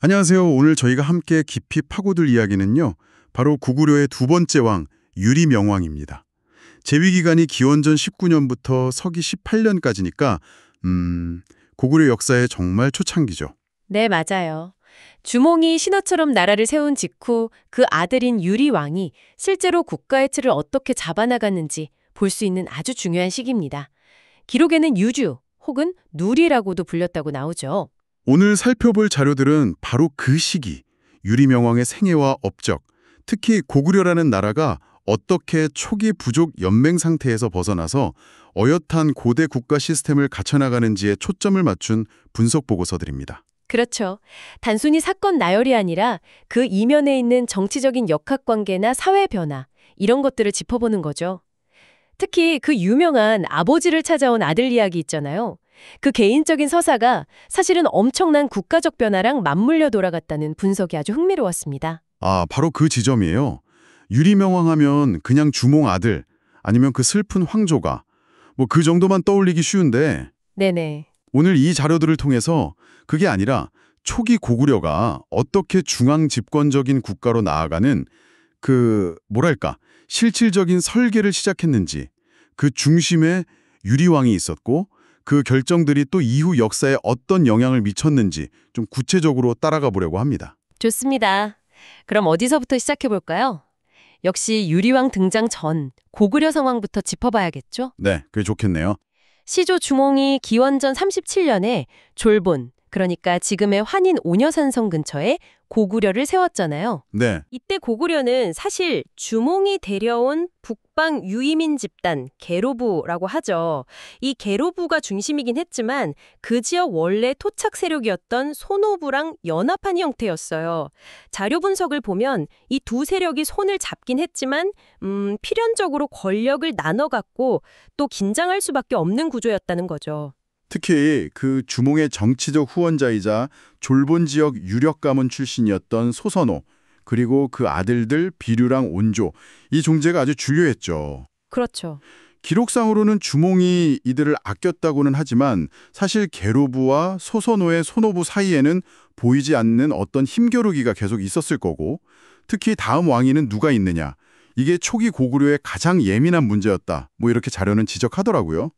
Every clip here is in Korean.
안녕하세요. 오늘 저희가 함께 깊이 파고들 이야기는요. 바로 고구려의 두 번째 왕, 유리명왕입니다. 재위 기간이 기원전 19년부터 서기 18년까지니까 고구려 역사의 정말 초창기죠. 네, 맞아요. 주몽이 신하처럼 나라를 세운 직후 그 아들인 유리 왕이 실제로 국가의 틀을 어떻게 잡아나갔는지 볼 수 있는 아주 중요한 시기입니다. 기록에는 유주 혹은 누리라고도 불렸다고 나오죠. 오늘 살펴볼 자료들은 바로 그 시기, 유리명왕의 생애와 업적, 특히 고구려라는 나라가 어떻게 초기 부족 연맹 상태에서 벗어나서 어엿한 고대 국가 시스템을 갖춰나가는지에 초점을 맞춘 분석 보고서들입니다. 그렇죠. 단순히 사건 나열이 아니라 그 이면에 있는 정치적인 역학관계나 사회 변화, 이런 것들을 짚어보는 거죠. 특히 그 유명한 아버지를 찾아온 아들 이야기 있잖아요. 그 개인적인 서사가 사실은 엄청난 국가적 변화랑 맞물려 돌아갔다는 분석이 아주 흥미로웠습니다. 바로 그 지점이에요. 유리명왕 하면 그냥 주몽 아들, 아니면 그 슬픈 황조가, 그 정도만 떠올리기 쉬운데 네네. 오늘 이 자료들을 통해서 그게 아니라 초기 고구려가 어떻게 중앙 집권적인 국가로 나아가는 실질적인 설계를 시작했는지, 그 중심에 유리왕이 있었고 그 결정들이 또 이후 역사에 어떤 영향을 미쳤는지 좀 구체적으로 따라가 보려고 합니다. 좋습니다. 그럼 어디서부터 시작해 볼까요? 역시 유리왕 등장 전 고구려 상황부터 짚어봐야겠죠? 네, 그게 좋겠네요. 시조 주몽이 기원전 37년에 졸본, 그러니까 지금의 환인 오녀산성 근처에 고구려를 세웠잖아요. 네, 이때 고구려는 사실 주몽이 데려온 북방 유이민 집단 계로부라고 하죠. 이 계로부가 중심이긴 했지만 그 지역 원래 토착 세력이었던 소노부랑 연합한 형태였어요. 자료 분석을 보면 이 두 세력이 손을 잡긴 했지만 필연적으로 권력을 나눠 갖고 또 긴장할 수밖에 없는 구조였다는 거죠. 특히 그 주몽의 정치적 후원자이자 졸본 지역 유력 가문 출신이었던 소선호, 그리고 그 아들들 비류랑 온조, 이 존재가 아주 중요했죠. 그렇죠. 기록상으로는 주몽이 이들을 아꼈다고는 하지만 사실 계로부와 소선호의 소노부 사이에는 보이지 않는 어떤 힘겨루기가 계속 있었을 거고, 특히 다음 왕위는 누가 있느냐, 이게 초기 고구려의 가장 예민한 문제였다. 이렇게 자료는 지적하더라고요.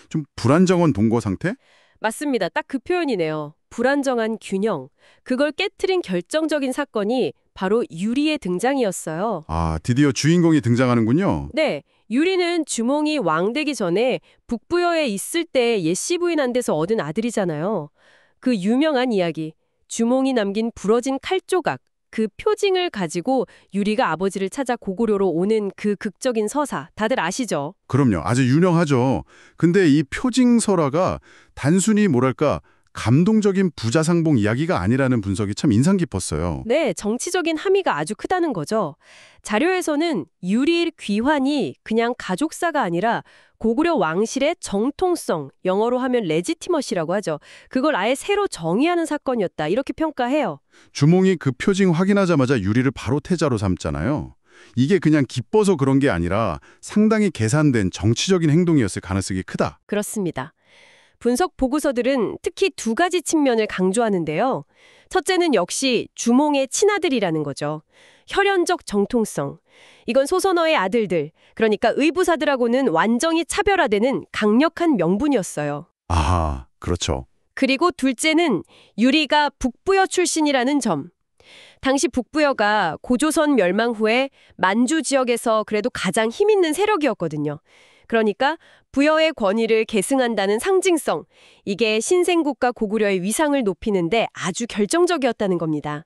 좀 불안정한 동거 상태? 맞습니다. 딱 그 표현이네요. 불안정한 균형. 그걸 깨트린 결정적인 사건이 바로 유리의 등장이었어요. 드디어 주인공이 등장하는군요. 네, 유리는 주몽이 왕 되기 전에 북부여에 있을 때 옛시 부인한 데서 얻은 아들이잖아요. 그 유명한 이야기, 주몽이 남긴 부러진 칼 조각, 그 표징을 가지고 유리가 아버지를 찾아 고구려로 오는 그 극적인 서사, 다들 아시죠? 그럼요. 아주 유명하죠. 근데 이 표징설화가 단순히 감동적인 부자상봉 이야기가 아니라는 분석이 참 인상 깊었어요. 네, 정치적인 함의가 아주 크다는 거죠. 자료에서는 유리 귀환이 그냥 가족사가 아니라 고구려 왕실의 정통성, 영어로 하면 레지티머시라고 하죠. 그걸 아예 새로 정의하는 사건이었다, 이렇게 평가해요. 주몽이 그 표징 확인하자마자 유리를 바로 태자로 삼잖아요. 이게 그냥 기뻐서 그런 게 아니라 상당히 계산된 정치적인 행동이었을 가능성이 크다. 그렇습니다. 분석 보고서들은 특히 두 가지 측면을 강조하는데요. 첫째는 역시 주몽의 친아들이라는 거죠. 혈연적 정통성. 이건 소선어의 아들들, 그러니까 의부사들하고는 완전히 차별화되는 강력한 명분이었어요. 그렇죠. 그리고 둘째는 유리가 북부여 출신이라는 점. 당시 북부여가 고조선 멸망 후에 만주 지역에서 그래도 가장 힘있는 세력이었거든요. 그러니까 부여의 권위를 계승한다는 상징성, 이게 신생국가 고구려의 위상을 높이는데 아주 결정적이었다는 겁니다.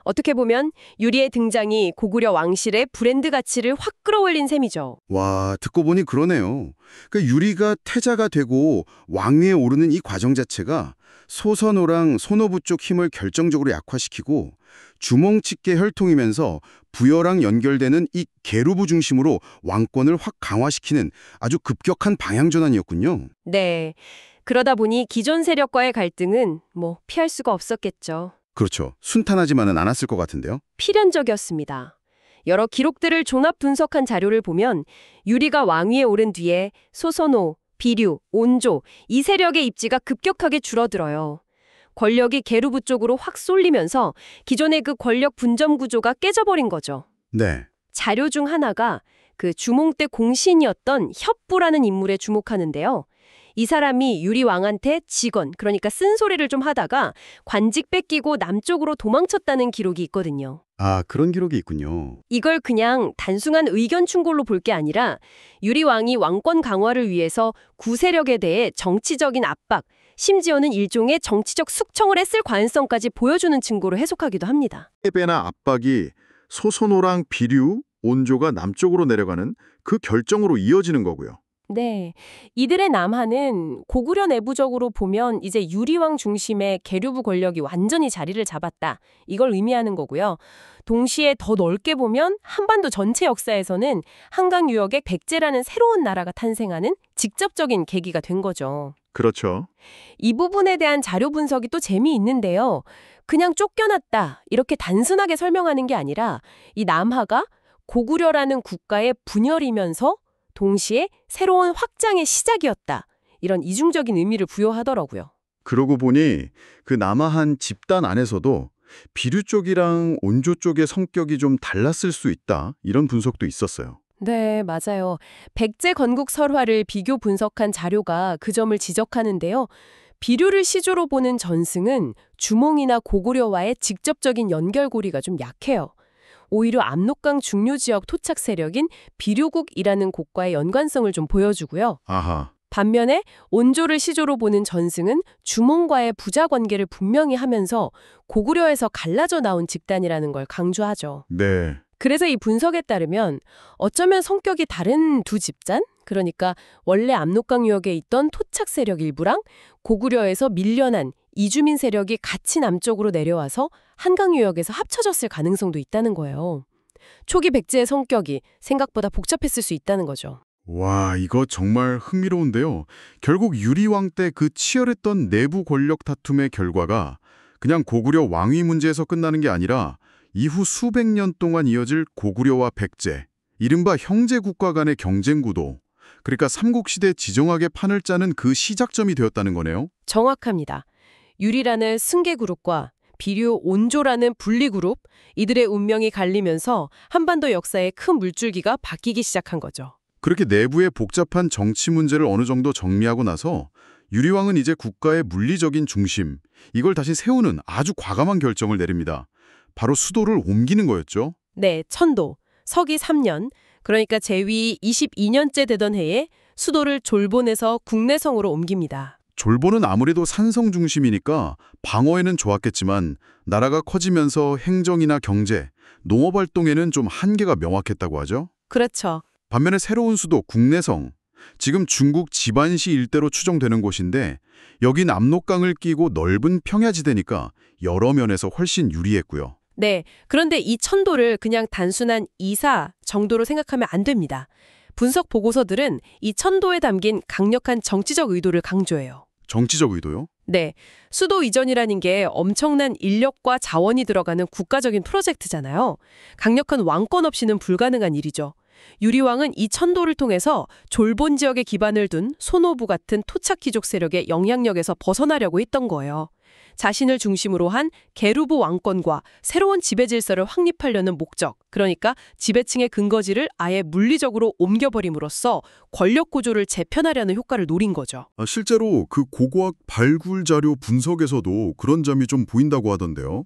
어떻게 보면 유리의 등장이 고구려 왕실의 브랜드 가치를 확 끌어올린 셈이죠. 와, 듣고 보니 그러네요. 유리가 태자가 되고 왕위에 오르는 이 과정 자체가 소선호랑 소노부 쪽 힘을 결정적으로 약화시키고 주몽 측계 혈통이면서 부여랑 연결되는 이 계루부 중심으로 왕권을 확 강화시키는 아주 급격한 방향 전환이었군요. 네. 그러다 보니 기존 세력과의 갈등은 피할 수가 없었겠죠. 그렇죠. 순탄하지만은 않았을 것 같은데요. 필연적이었습니다. 여러 기록들을 종합 분석한 자료를 보면 유리가 왕위에 오른 뒤에 소선호, 비류, 온조, 이 세력의 입지가 급격하게 줄어들어요. 권력이 계루부 쪽으로 확 쏠리면서 기존의 그 권력 분점 구조가 깨져버린 거죠. 네. 자료 중 하나가 그 주몽 때 공신이었던 협부라는 인물에 주목하는데요. 이 사람이 유리 왕한테 직언, 그러니까 쓴소리를 좀 하다가 관직 뺏기고 남쪽으로 도망쳤다는 기록이 있거든요. 아, 그런 기록이 있군요. 이걸 그냥 단순한 의견 충돌로 볼 게 아니라 유리 왕이 왕권 강화를 위해서 구세력에 대해 정치적인 압박, 심지어는 일종의 정치적 숙청을 했을 가능성까지 보여주는 증거로 해석하기도 합니다. 패배나 압박이 소선호랑 비류, 온조가 남쪽으로 내려가는 그 결정으로 이어지는 거고요. 네. 이들의 남하는 고구려 내부적으로 보면 이제 유리왕 중심의 계류부 권력이 완전히 자리를 잡았다. 이걸 의미하는 거고요. 동시에 더 넓게 보면 한반도 전체 역사에서는 한강 유역에 백제라는 새로운 나라가 탄생하는 직접적인 계기가 된 거죠. 그렇죠. 이 부분에 대한 자료 분석이 또 재미있는데요. 그냥 쫓겨났다. 이렇게 단순하게 설명하는 게 아니라 이 남하가 고구려라는 국가의 분열이면서 동시에 새로운 확장의 시작이었다. 이런 이중적인 의미를 부여하더라고요. 그러고 보니 그 남아한 집단 안에서도 비류 쪽이랑 온조 쪽의 성격이 좀 달랐을 수 있다. 이런 분석도 있었어요. 네, 맞아요. 백제 건국 설화를 비교 분석한 자료가 그 점을 지적하는데요. 비류를 시조로 보는 전승은 주몽이나 고구려와의 직접적인 연결고리가 좀 약해요. 오히려 압록강 중류 지역 토착 세력인 비류국이라는 곳과의 연관성을 좀 보여주고요. 아하. 반면에 온조를 시조로 보는 전승은 주몽과의 부자 관계를 분명히 하면서 고구려에서 갈라져 나온 집단이라는 걸 강조하죠. 네. 그래서 이 분석에 따르면 어쩌면 성격이 다른 두 집단? 그러니까 원래 압록강 유역에 있던 토착 세력 일부랑 고구려에서 밀려난 이주민 세력이 같이 남쪽으로 내려와서 한강 유역에서 합쳐졌을 가능성도 있다는 거예요. 초기 백제의 성격이 생각보다 복잡했을 수 있다는 거죠. 와, 이거 정말 흥미로운데요. 결국 유리왕 때 그 치열했던 내부 권력 다툼의 결과가 그냥 고구려 왕위 문제에서 끝나는 게 아니라 이후 수백 년 동안 이어질 고구려와 백제, 이른바 형제 국가 간의 경쟁 구도, 그러니까 삼국시대 지정학의 판을 짜는 그 시작점이 되었다는 거네요. 정확합니다. 유리라는 승계그룹과 비류 온조라는 분리그룹, 이들의 운명이 갈리면서 한반도 역사의 큰 물줄기가 바뀌기 시작한 거죠. 그렇게 내부의 복잡한 정치 문제를 어느 정도 정리하고 나서 유리왕은 이제 국가의 물리적인 중심, 이걸 다시 세우는 아주 과감한 결정을 내립니다. 바로 수도를 옮기는 거였죠. 네, 천도, 서기 3년, 그러니까 제위 22년째 되던 해에 수도를 졸본에서 국내성으로 옮깁니다. 졸본은 아무래도 산성 중심이니까 방어에는 좋았겠지만 나라가 커지면서 행정이나 경제, 농업 활동에는 좀 한계가 명확했다고 하죠. 그렇죠. 반면에 새로운 수도 국내성, 지금 중국 지반시 일대로 추정되는 곳인데 여긴 압록강을 끼고 넓은 평야지대니까 여러 면에서 훨씬 유리했고요. 네, 그런데 이 천도를 그냥 단순한 이사 정도로 생각하면 안 됩니다. 분석 보고서들은 이 천도에 담긴 강력한 정치적 의도를 강조해요. 정치적 의도요? 네, 수도 이전이라는 게 엄청난 인력과 자원이 들어가는 국가적인 프로젝트잖아요. 강력한 왕권 없이는 불가능한 일이죠. 유리왕은 이 천도를 통해서 졸본 지역에 기반을 둔 소노부 같은 토착 귀족 세력의 영향력에서 벗어나려고 했던 거예요. 자신을 중심으로 한 계루부 왕권과 새로운 지배 질서를 확립하려는 목적, 그러니까 지배층의 근거지를 아예 물리적으로 옮겨버림으로써 권력 구조를 재편하려는 효과를 노린 거죠. 실제로 그 고고학 발굴 자료 분석에서도 그런 점이 좀 보인다고 하던데요.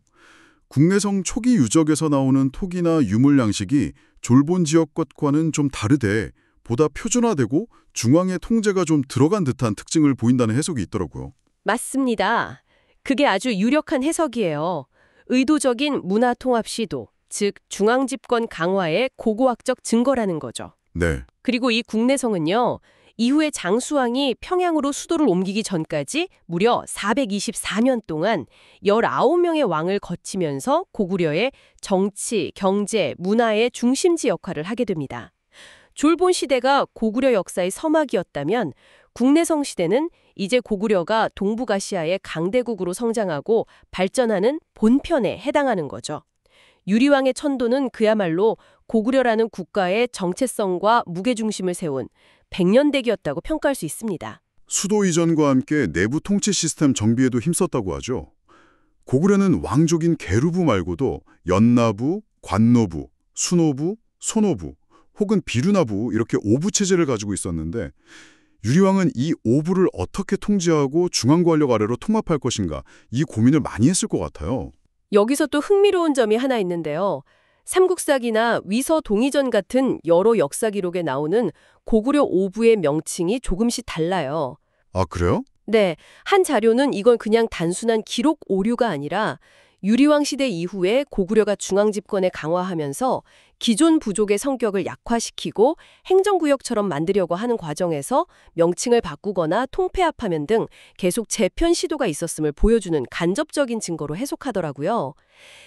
국내성 초기 유적에서 나오는 토기나 유물 양식이 졸본 지역 것과는 좀 다르되 보다 표준화되고 중앙의 통제가 좀 들어간 듯한 특징을 보인다는 해석이 있더라고요. 맞습니다. 그게 아주 유력한 해석이에요. 의도적인 문화 통합 시도, 즉 중앙 집권 강화의 고고학적 증거라는 거죠. 네. 그리고 이 국내성은요, 이후에 장수왕이 평양으로 수도를 옮기기 전까지 무려 424년 동안 19명의 왕을 거치면서 고구려의 정치, 경제, 문화의 중심지 역할을 하게 됩니다. 졸본 시대가 고구려 역사의 서막이었다면 국내성 시대는 이제 고구려가 동북아시아의 강대국으로 성장하고 발전하는 본편에 해당하는 거죠. 유리왕의 천도는 그야말로 고구려라는 국가의 정체성과 무게중심을 세운 백년대기였다고 평가할 수 있습니다. 수도 이전과 함께 내부 통치 시스템 정비에도 힘썼다고 하죠. 고구려는 왕족인 계루부 말고도 연나부, 관노부, 수노부, 소노부 혹은 비류나부 이렇게 오부 체제를 가지고 있었는데 유리왕은 이 오부를 어떻게 통제하고 중앙권력 아래로 통합할 것인가 이 고민을 많이 했을 것 같아요. 여기서 또 흥미로운 점이 하나 있는데요. 삼국사기나 위서 동의전 같은 여러 역사 기록에 나오는 고구려 오부의 명칭이 조금씩 달라요. 아, 그래요? 네, 한 자료는 이건 그냥 단순한 기록 오류가 아니라 유리왕 시대 이후에 고구려가 중앙 집권에 강화하면서 기존 부족의 성격을 약화시키고 행정구역처럼 만들려고 하는 과정에서 명칭을 바꾸거나 통폐합하면 등 계속 재편 시도가 있었음을 보여주는 간접적인 증거로 해석하더라고요.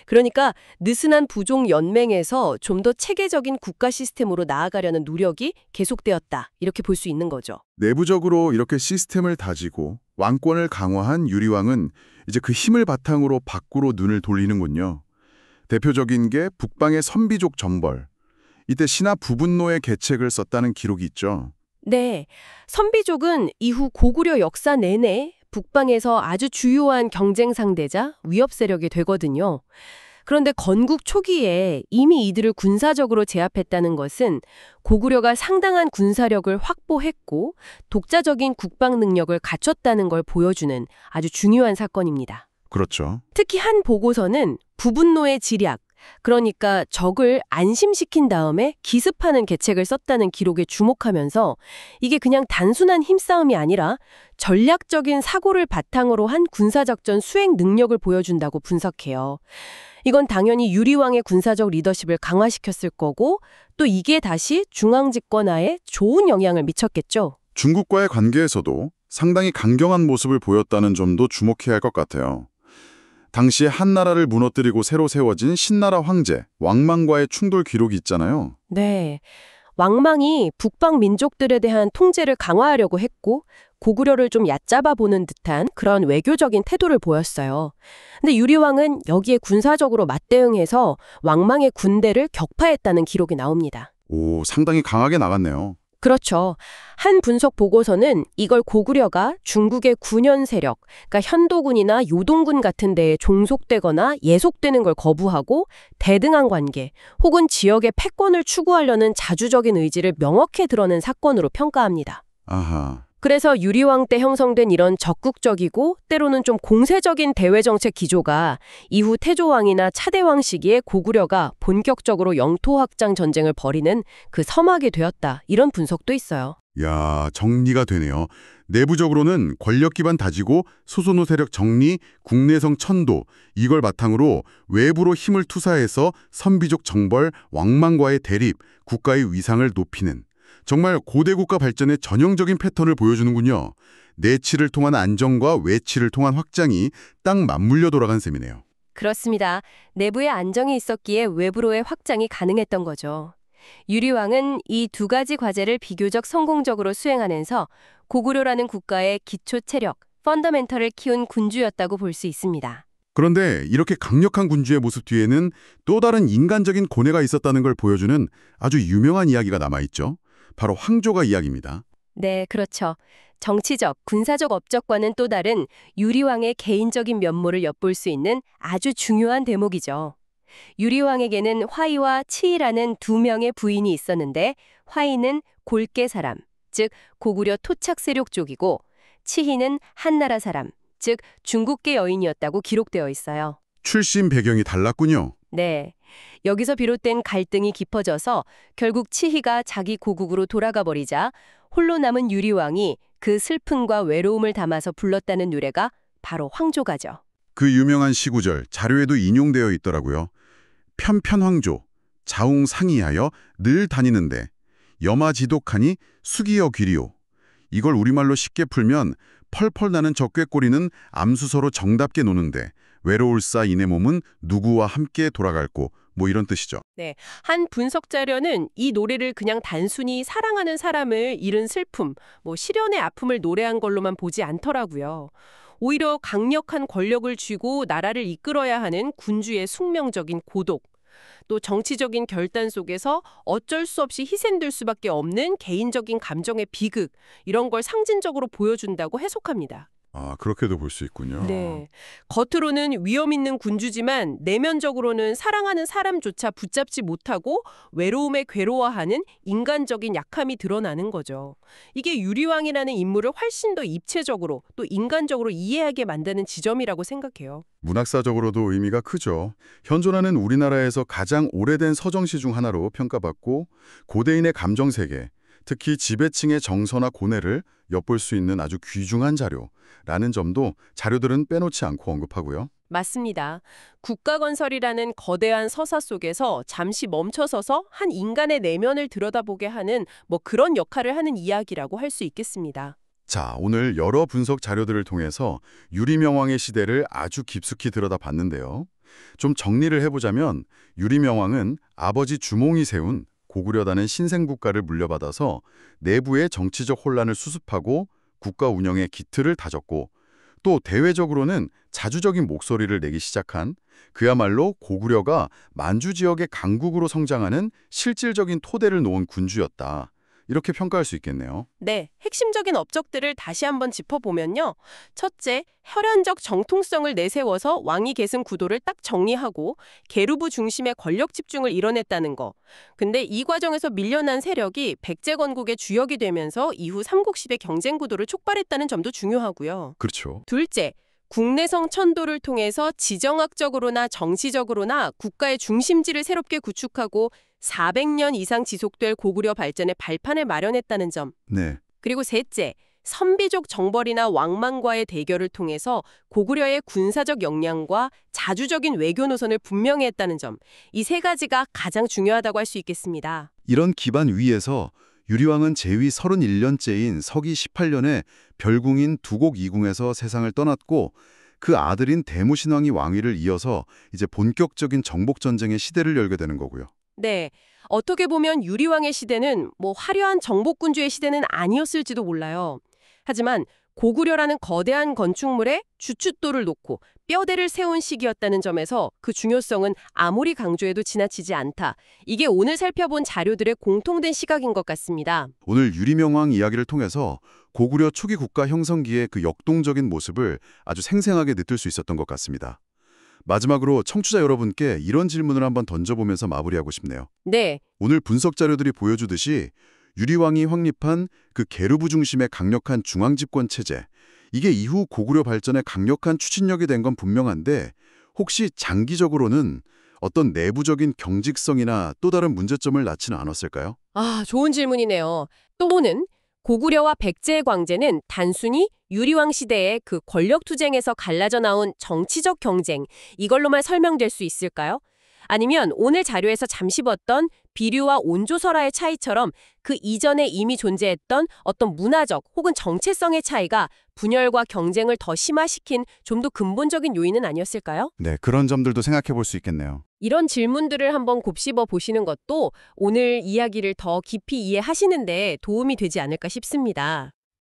그러니까 느슨한 부족 연맹에서 좀 더 체계적인 국가 시스템으로 나아가려는 노력이 계속되었다. 이렇게 볼 수 있는 거죠. 내부적으로 이렇게 시스템을 다지고 왕권을 강화한 유리왕은 이제 그 힘을 바탕으로 밖으로 눈을 돌리는군요. 대표적인 게 북방의 선비족 정벌. 이때 신하 부분노의 계책을 썼다는 기록이 있죠. 네, 선비족은 이후 고구려 역사 내내 북방에서 아주 주요한 경쟁 상대자, 위협 세력이 되거든요. 그런데 건국 초기에 이미 이들을 군사적으로 제압했다는 것은 고구려가 상당한 군사력을 확보했고 독자적인 국방 능력을 갖췄다는 걸 보여주는 아주 중요한 사건입니다. 그렇죠. 특히 한 보고서는 부분노의 지략, 그러니까 적을 안심시킨 다음에 기습하는 계책을 썼다는 기록에 주목하면서 이게 그냥 단순한 힘싸움이 아니라 전략적인 사고를 바탕으로 한 군사작전 수행 능력을 보여준다고 분석해요. 이건 당연히 유리왕의 군사적 리더십을 강화시켰을 거고 또 이게 다시 중앙집권하에 좋은 영향을 미쳤겠죠. 중국과의 관계에서도 상당히 강경한 모습을 보였다는 점도 주목해야 할 것 같아요. 당시에 한나라를 무너뜨리고 새로 세워진 신나라 황제, 왕망과의 충돌 기록이 있잖아요. 네. 왕망이 북방 민족들에 대한 통제를 강화하려고 했고 고구려를 좀 얕잡아 보는 듯한 그런 외교적인 태도를 보였어요. 근데 유리왕은 여기에 군사적으로 맞대응해서 왕망의 군대를 격파했다는 기록이 나옵니다. 오, 상당히 강하게 나갔네요. 그렇죠. 한 분석 보고서는 이걸 고구려가 중국의 군현 세력, 그러니까 현도군이나 요동군 같은 데에 종속되거나 예속되는 걸 거부하고 대등한 관계 혹은 지역의 패권을 추구하려는 자주적인 의지를 명확히 드러낸 사건으로 평가합니다. 아하. 그래서 유리왕 때 형성된 이런 적극적이고 때로는 좀 공세적인 대외정책 기조가 이후 태조왕이나 차대왕 시기에 고구려가 본격적으로 영토 확장 전쟁을 벌이는 그 서막이 되었다. 이런 분석도 있어요. 야, 정리가 되네요. 내부적으로는 권력 기반 다지고 소선호 세력 정리, 국내성 천도 이걸 바탕으로 외부로 힘을 투사해서 선비족 정벌, 왕망과의 대립, 국가의 위상을 높이는 정말 고대 국가 발전의 전형적인 패턴을 보여주는군요. 내치를 통한 안정과 외치를 통한 확장이 딱 맞물려 돌아간 셈이네요. 그렇습니다. 내부에 안정이 있었기에 외부로의 확장이 가능했던 거죠. 유리왕은 이 두 가지 과제를 비교적 성공적으로 수행하면서 고구려라는 국가의 기초 체력, 펀더멘털을 키운 군주였다고 볼 수 있습니다. 그런데 이렇게 강력한 군주의 모습 뒤에는 또 다른 인간적인 고뇌가 있었다는 걸 보여주는 아주 유명한 이야기가 남아있죠. 바로 황조가 이야기입니다. 네, 그렇죠. 정치적, 군사적 업적과는 또 다른 유리왕의 개인적인 면모를 엿볼 수 있는 아주 중요한 대목이죠. 유리왕에게는 화이와 치이라는 두 명의 부인이 있었는데 화이는 골계 사람, 즉 고구려 토착 세력 쪽이고 치희는 한나라 사람, 즉 중국계 여인이었다고 기록되어 있어요. 출신 배경이 달랐군요. 네. 여기서 비롯된 갈등이 깊어져서 결국 치희가 자기 고국으로 돌아가 버리자 홀로 남은 유리왕이 그 슬픔과 외로움을 담아서 불렀다는 노래가 바로 황조가죠. 그 유명한 시구절 자료에도 인용되어 있더라고요. 편편황조, 자웅상이하여 늘 다니는데 여마지독하니 수기여 귀리오. 이걸 우리말로 쉽게 풀면 펄펄 나는 적괴꼬리는 암수서로 정답게 노는데 외로울사 이내 몸은 누구와 함께 돌아갈꼬 뭐 이런 뜻이죠. 네, 한 분석 자료는 이 노래를 그냥 단순히 사랑하는 사람을 잃은 슬픔, 시련의 아픔을 노래한 걸로만 보지 않더라고요. 오히려 강력한 권력을 쥐고 나라를 이끌어야 하는 군주의 숙명적인 고독, 또 정치적인 결단 속에서 어쩔 수 없이 희생될 수밖에 없는 개인적인 감정의 비극, 이런 걸 상징적으로 보여준다고 해석합니다. 아, 그렇게도 볼 수 있군요. 네. 겉으로는 위험 있는 군주지만 내면적으로는 사랑하는 사람조차 붙잡지 못하고 외로움에 괴로워하는 인간적인 약함이 드러나는 거죠. 이게 유리왕이라는 인물을 훨씬 더 입체적으로 또 인간적으로 이해하게 만드는 지점이라고 생각해요. 문학사적으로도 의미가 크죠. 현존하는 우리나라에서 가장 오래된 서정시 중 하나로 평가받고 고대인의 감정세계, 특히 지배층의 정서나 고뇌를 엿볼 수 있는 아주 귀중한 자료라는 점도 자료들은 빼놓지 않고 언급하고요. 맞습니다. 국가건설이라는 거대한 서사 속에서 잠시 멈춰서서 한 인간의 내면을 들여다보게 하는 그런 역할을 하는 이야기라고 할 수 있겠습니다. 자, 오늘 여러 분석 자료들을 통해서 유리명왕의 시대를 아주 깊숙이 들여다봤는데요. 좀 정리를 해보자면 유리명왕은 아버지 주몽이 세운 고구려라는 신생국가를 물려받아서 내부의 정치적 혼란을 수습하고 국가 운영의 기틀을 다졌고 또 대외적으로는 자주적인 목소리를 내기 시작한 그야말로 고구려가 만주 지역의 강국으로 성장하는 실질적인 토대를 놓은 군주였다. 이렇게 평가할 수 있겠네요. 네, 핵심적인 업적들을 다시 한번 짚어보면요. 첫째, 혈연적 정통성을 내세워서 왕위 계승 구도를 딱 정리하고 계루부 중심의 권력 집중을 이뤄냈다는 거. 근데 이 과정에서 밀려난 세력이 백제 건국의 주역이 되면서 이후 삼국시대 경쟁 구도를 촉발했다는 점도 중요하고요. 그렇죠. 둘째, 국내성 천도를 통해서 지정학적으로나 정치적으로나 국가의 중심지를 새롭게 구축하고 400년 이상 지속될 고구려 발전의 발판을 마련했다는 점. 네. 그리고 셋째, 선비족 정벌이나 왕만과의 대결을 통해서 고구려의 군사적 역량과 자주적인 외교 노선을 분명히 했다는 점. 이 세 가지가 가장 중요하다고 할 수 있겠습니다. 이런 기반 위에서 유리왕은 재위 31년째인 서기 18년에 별궁인 두곡 이궁에서 세상을 떠났고 그 아들인 대무신왕이 왕위를 이어서 이제 본격적인 정복전쟁의 시대를 열게 되는 거고요. 네, 어떻게 보면 유리왕의 시대는 화려한 정복군주의 시대는 아니었을지도 몰라요. 하지만 고구려라는 거대한 건축물에 주춧돌을 놓고 뼈대를 세운 시기였다는 점에서 그 중요성은 아무리 강조해도 지나치지 않다. 이게 오늘 살펴본 자료들의 공통된 시각인 것 같습니다. 오늘 유리명왕 이야기를 통해서 고구려 초기 국가 형성기의 그 역동적인 모습을 아주 생생하게 느낄 수 있었던 것 같습니다. 마지막으로 청취자 여러분께 이런 질문을 한번 던져보면서 마무리하고 싶네요. 네, 오늘 분석 자료들이 보여주듯이 유리왕이 확립한 그 계루부 중심의 강력한 중앙집권 체제, 이게 이후 고구려 발전의 강력한 추진력이 된 건 분명한데 혹시 장기적으로는 어떤 내부적인 경직성이나 또 다른 문제점을 낳지는 않았을까요? 좋은 질문이네요. 또는 고구려와 백제의 광제는 단순히 유리왕 시대의 그 권력투쟁에서 갈라져 나온 정치적 경쟁, 이걸로만 설명될 수 있을까요? 아니면 오늘 자료에서 잠시 봤던 비류와 온조설화의 차이처럼 그 이전에 이미 존재했던 어떤 문화적 혹은 정체성의 차이가 분열과 경쟁을 더 심화시킨 좀 더 근본적인 요인은 아니었을까요? 네, 그런 점들도 생각해 볼 수 있겠네요. 이런 질문들을 한번 곱씹어 보시는 것도 오늘 이야기를 더 깊이 이해하시는 데 도움이 되지 않을까 싶습니다.